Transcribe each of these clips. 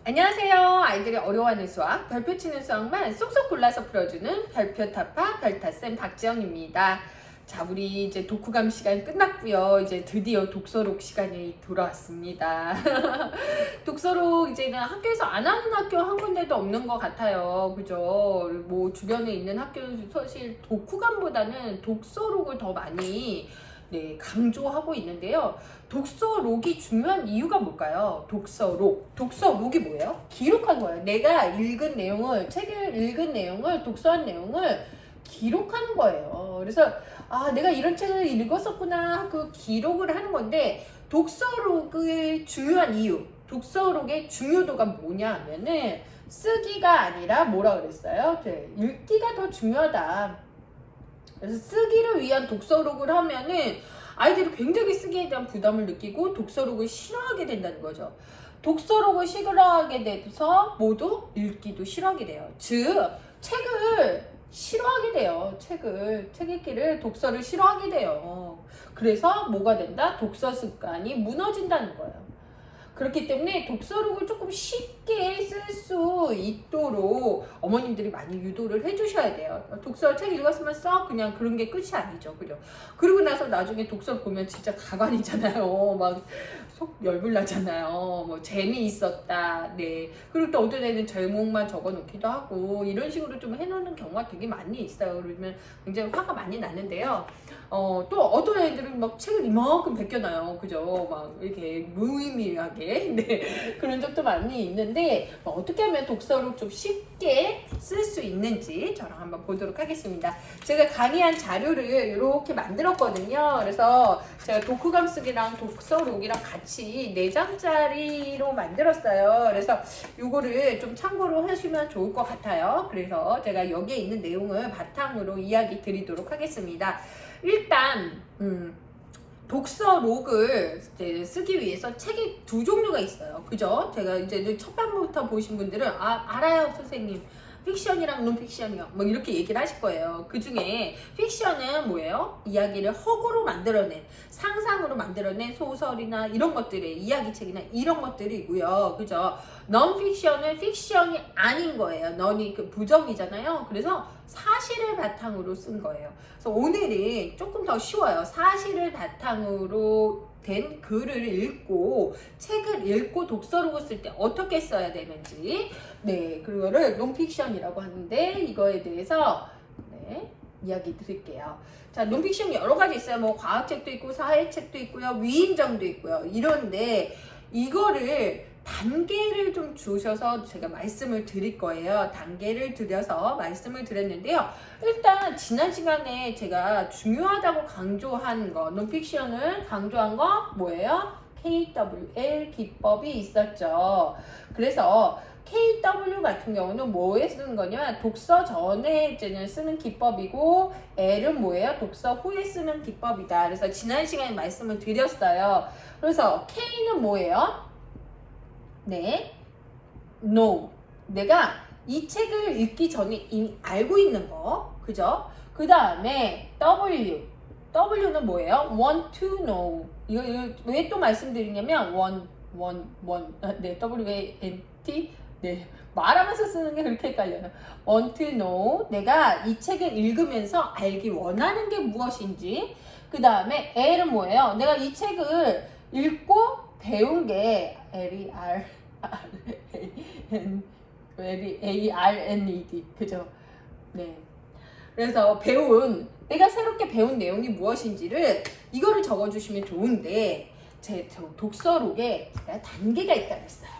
안녕하세요. 아이들이 어려워하는 수학, 별표 치는 수학만 쏙쏙 골라서 풀어주는 별표 타파 별타쌤 박지영입니다. 자, 우리 이제 독후감 시간 끝났고요. 이제 드디어 독서록 시간이 돌아왔습니다. 독서록 이제는 학교에서 안 하는 학교 한 군데도 없는 것 같아요. 그죠? 뭐 주변에 있는 학교는 사실 독후감보다는 독서록을 더 많이 강조하고 있는데요. 독서록이 중요한 이유가 뭘까요? 독서록이 뭐예요? 기록한 거예요. 내가 읽은 내용을, 책을 읽은 내용을, 독서한 내용을 기록하는 거예요. 그래서 내가 이런 책을 읽었었구나 그 기록을 하는 건데, 독서록의 중요한 이유, 독서록의 중요도가 뭐냐 하면은 쓰기가 아니라 뭐라 그랬어요? 읽기가 더 중요하다. 그래서 쓰기를 위한 독서록을 하면은 아이들이 굉장히 쓰기에 대한 부담을 느끼고 독서록을 싫어하게 된다는 거죠. 독서록을 싫어하게 돼서 모두 읽기도 싫어하게 돼요. 즉, 책을 싫어하게 돼요. 책 읽기를, 독서를 싫어하게 돼요. 그래서 뭐가 된다? 독서 습관이 무너진다는 거예요. 그렇기 때문에 독서록을 조금 쉽게 쓸 수 있도록 어머님들이 많이 유도를 해주셔야 돼요. 독서 책 읽었으면 써? 그냥 그런 게 끝이 아니죠. 그죠? 그리고 나서 나중에 독서 보면 진짜 가관이잖아요. 막 속 열불 나잖아요. 뭐 재미있었다. 네. 그리고 또 어떤 애는 제목만 적어 놓기도 하고 이런 식으로 좀 해놓는 경우가 되게 많이 있어요. 그러면 굉장히 화가 많이 나는데요. 또 어떤 애들은 막 책을 이만큼 베껴놔요. 그죠? 막 이렇게 무의미하게. 네. 그런 적도 많이 있는데, 어떻게 하면 독서를 좀 쉽게 쓸 수 있는지 저랑 한번 보도록 하겠습니다. 제가 강의한 자료를 이렇게 만들었거든요. 그래서 제가 독후감 쓰기랑 독서록이랑 같이 4장짜리로 만들었어요. 그래서 이거를 좀 참고로 하시면 좋을 것 같아요. 그래서 제가 여기에 있는 내용을 바탕으로 이야기 드리도록 하겠습니다. 일단 독서록을 이제 쓰기 위해서 책이 두 종류가 있어요. 그죠? 제가 이제 첫 반부터 보신 분들은 알아요 선생님. 픽션이랑 논픽션이요. 뭐 이렇게 얘기를 하실 거예요. 그 중에 픽션은 뭐예요? 이야기를 허구로 만들어낸, 상상으로 만들어낸 소설이나 이런 것들의 이야기책이나 이런 것들이고요. 그죠? 논픽션은 픽션이 아닌 거예요. 넌이 그 부정이잖아요. 그래서 사실을 바탕으로 쓴 거예요. 그래서 오늘은 조금 더 쉬워요. 사실을 바탕으로 된 글을 읽고, 책을 읽고 독서록을 쓸 때 어떻게 써야 되는지, 그거를 논픽션이라고 하는데, 이거에 대해서 이야기 드릴게요. 자, 논픽션 여러 가지 있어요. 뭐 과학책도 있고 사회책도 있고요, 위인전도 있고요. 이런데 이거를 단계를 좀 주셔서 제가 말씀을 드릴 거예요. 단계를 드려서 말씀을 드렸는데요. 일단 지난 시간에 제가 중요하다고 강조한 거, 논픽션을 강조한 거 뭐예요? KWL 기법이 있었죠. 그래서 KW 같은 경우는 뭐에 쓰는 거냐? 독서 전에 쓰는 기법이고, L은 뭐예요? 독서 후에 쓰는 기법이다. 그래서 지난 시간에 말씀을 드렸어요. 그래서 K는 뭐예요? No. 내가 이 책을 읽기 전에 이미 알고 있는 거. 그죠? 그 다음에 W는 뭐예요? Want to know. 이거 왜 또 말씀드리냐면, WANT. 말하면서 쓰는 게 그렇게 헷갈려요. Want to know. 내가 이 책을 읽으면서 알기 원하는 게 무엇인지. 그 다음에 L은 뭐예요? 내가 이 책을 읽고 배운 게 ARNED. 그죠? 그래서 내가 새롭게 배운 내용이 무엇인지를 이거를 적어주시면 좋은데, 제 독서록에 단계가 있다고 했어요.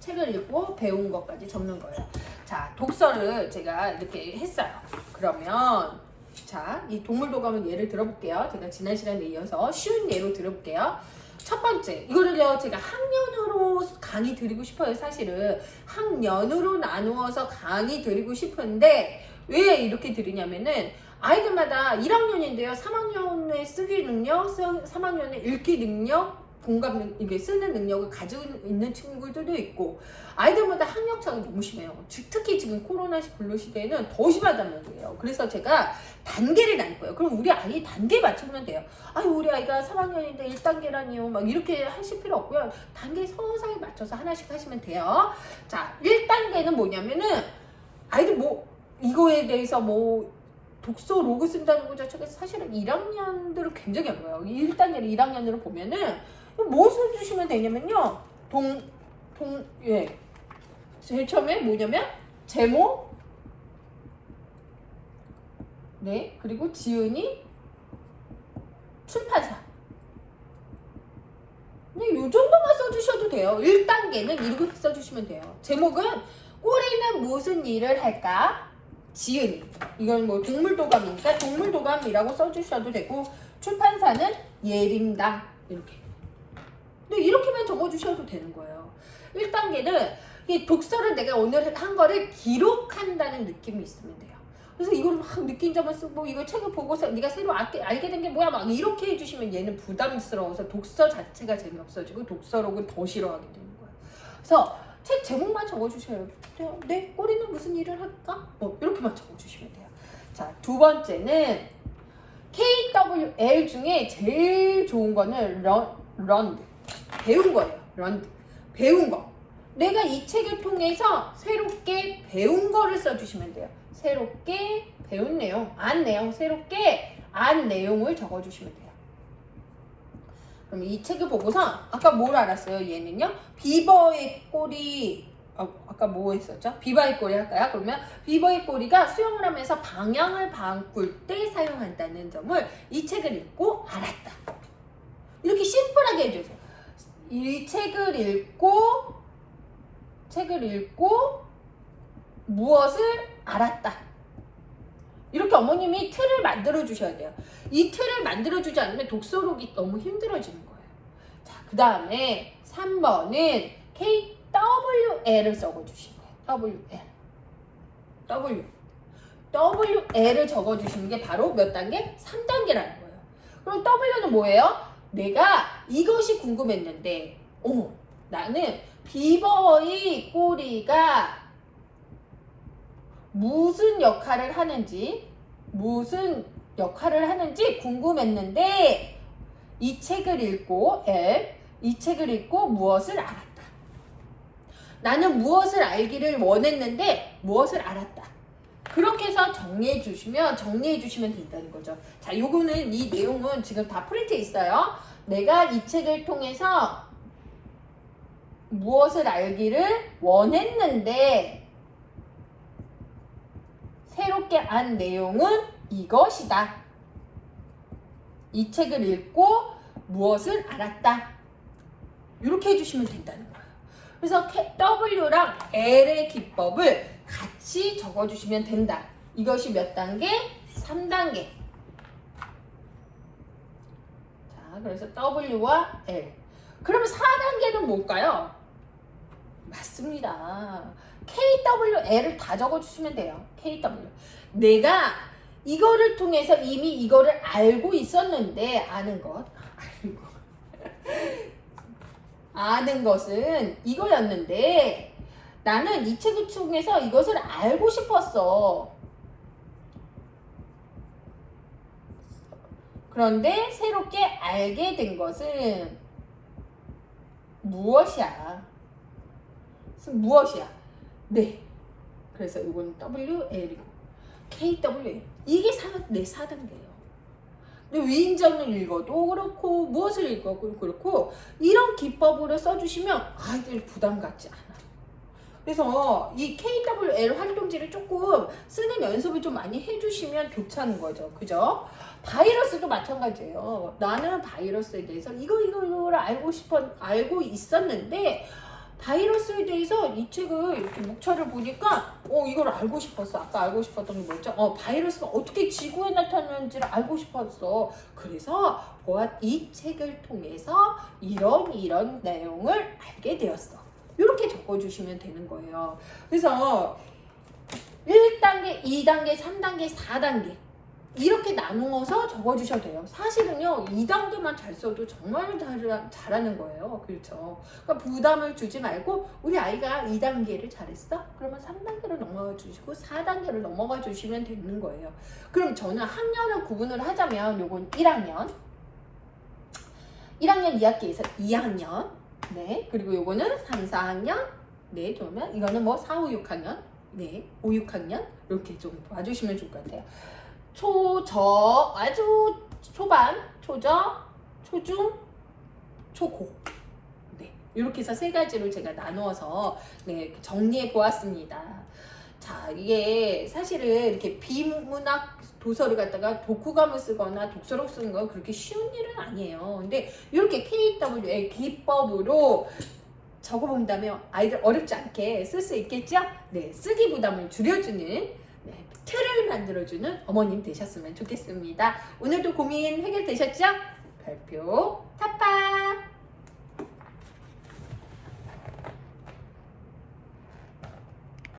책을 읽고 배운 것까지 적는 거예요. 자, 독서를 제가 이렇게 했어요. 그러면 자, 이 동물도감은 예를 들어볼게요. 제가 지난 시간에 이어서 쉬운 예로 들어볼게요. 첫 번째, 이거를요 제가 학년으로 강의 드리고 싶어요. 사실은 학년으로 나누어서 강의 드리고 싶은데, 왜 이렇게 드리냐면은 아이들마다 1학년인데요 3학년의 쓰기 능력, 3학년의 읽기 능력 공감 이게 쓰는 능력을 가지고 있는 친구들도 있고 아이들마다 학력 차가 너무 심해요. 특히 지금 코로나 블루 시대에는 더 심하다는 거예요. 그래서 제가 단계를 나눌 거예요. 그럼 우리 아이 단계에 맞추면 돼요. 아유 우리 아이가 3학년인데 1단계라니요. 막 이렇게 하실 필요 없고요. 단계 서서히 맞춰서 하나씩 하시면 돼요. 자 1단계는 뭐냐면은 아이들 뭐 이거에 대해서 뭐 독서 로그 쓴다는 거 자체가 사실은 1학년들은 굉장히 어려워요. 1단계를 1학년으로 보면은 뭐 써주시면 되냐면요. 예. 제일 처음에 뭐냐면 제목, 네, 그리고 지은이, 출판사. 네, 요 정도만 써주셔도 돼요. 1단계는 이렇게 써주시면 돼요. 제목은 꼬리는 무슨 일을 할까? 지은이. 이건 뭐 동물도감이니까 동물도감이라고 써주셔도 되고, 출판사는 예림당. 이렇게. 근데 이렇게만 적어주셔도 되는 거예요. 1단계는 이 독서를 내가 오늘 한 거를 기록한다는 느낌이 있으면 돼요. 그래서 이걸 막 느낀 점을 쓰고 이거 책을 보고서 네가 새로 알게 된 게 뭐야 막 이렇게 해주시면 얘는 부담스러워서 독서 자체가 재미없어지고 독서록은 더 싫어하게 되는 거예요. 그래서 책 제목만 적어주셔야 돼요. 네, 꼬리는 무슨 일을 할까? 뭐 이렇게만 적어주시면 돼요. 자, 두 번째는 KWL 중에 제일 좋은 거는 런 배운 거예요. 런 배운 거. 내가 이 책을 통해서 새롭게 배운 거를 써주시면 돼요. 새롭게 배운 내용, 새롭게 안 내용을 적어주시면 돼요. 그럼 이 책을 보고서 아까 뭘 알았어요? 얘는요. 비버의 꼬리, 아까 뭐 했었죠? 비버의 꼬리 할까요? 그러면 비버의 꼬리가 수영을 하면서 방향을 바꿀 때 사용한다는 점을 이 책을 읽고 알았다. 이렇게 심플하게 해주세요. 이 책을 읽고 무엇을 알았다. 이렇게 어머님이 틀을 만들어 주셔야 돼요. 이 틀을 만들어 주지 않으면 독서록이 너무 힘들어지는 거예요. 자, 그 다음에 3번은 KWL을 적어 주신 거예요. WL을 적어 주시는 게 바로 몇 단계? 3단계라는 거예요. 그럼 W는 뭐예요? 내가 이것이 궁금했는데 나는 비버의 꼬리가 무슨 역할을 하는지 궁금했는데 이 책을 읽고 무엇을 알았다. 나는 무엇을 알기를 원했는데 무엇을 알았다. 그렇게 해서 정리해 주시면 된다는 거죠. 자, 요거는 이 내용은 지금 다 프린트에 있어요. 내가 이 책을 통해서 무엇을 알기를 원했는데 새롭게 안 내용은 이것이다. 이 책을 읽고 무엇을 알았다. 이렇게 해주시면 된다는 거예요. 그래서 W랑 L의 기법을 같이 적어주시면 된다. 이것이 몇 단계? 3단계. 자, 그래서 W와 L. 그러면 4단계는 뭘까요? 맞습니다. KWL을 다 적어주시면 돼요. KW. 내가 이거를 통해서 이미 이거를 알고 있었는데 아는 것은 이거였는데 나는 이 책을 통해서 이것을 알고 싶었어. 그런데 새롭게 알게 된 것은 무엇이야? 네. 그래서 이건 WL이고 KWL. 이게 4단계예요. 근데 위인전을 읽어도 그렇고 무엇을 읽어도 그렇고 이런 기법으로 써주시면 아이들 부담 갖지 않아. 그래서 이 KWL 활동지를 조금 쓰는 연습을 좀 많이 해주시면 좋다는 거죠. 그죠? 바이러스도 마찬가지예요. 나는 바이러스에 대해서 이거를 알고 있었는데 바이러스에 대해서 이 책을 이렇게 목차를 보니까 이걸 알고 싶었어. 아까 알고 싶었던 게 뭐였죠? 바이러스가 어떻게 지구에 나타나는지를 알고 싶었어. 그래서 이 책을 통해서 이런 내용을 알게 되었어. 이렇게 적어주시면 되는 거예요. 그래서 1단계, 2단계, 3단계, 4단계 이렇게 나누어서 적어주셔도 돼요. 사실은요, 2단계만 잘 써도 정말 잘하는 거예요. 그렇죠? 그러니까 부담을 주지 말고, 우리 아이가 2단계를 잘했어? 그러면 3단계로 넘어가 주시고, 4단계로 넘어가 주시면 되는 거예요. 그럼 저는 학년을 구분을 하자면, 요건 1학년, 2학기에서 2학년, 네, 그리고 요거는 3, 4학년, 네, 그러면 이거는 뭐 4, 5, 6학년, 네, 5, 6학년, 이렇게 좀 봐주시면 좋을 것 같아요. 아주 초반, 초저, 초중, 초고. 네, 이렇게 해서 세 가지로 제가 나누어서 네, 정리해 보았습니다. 자, 이게 사실은 이렇게 비문학 도서를 갖다가 독후감을 쓰거나 독서록 쓰는 건 그렇게 쉬운 일은 아니에요. 근데 이렇게 KWA 기법으로 적어본다면 아이들 어렵지 않게 쓸 수 있겠죠? 네, 쓰기 부담을 줄여주는 틀을 만들어주는 어머님 되셨으면 좋겠습니다. 오늘도 고민 해결되셨죠? 별표 타파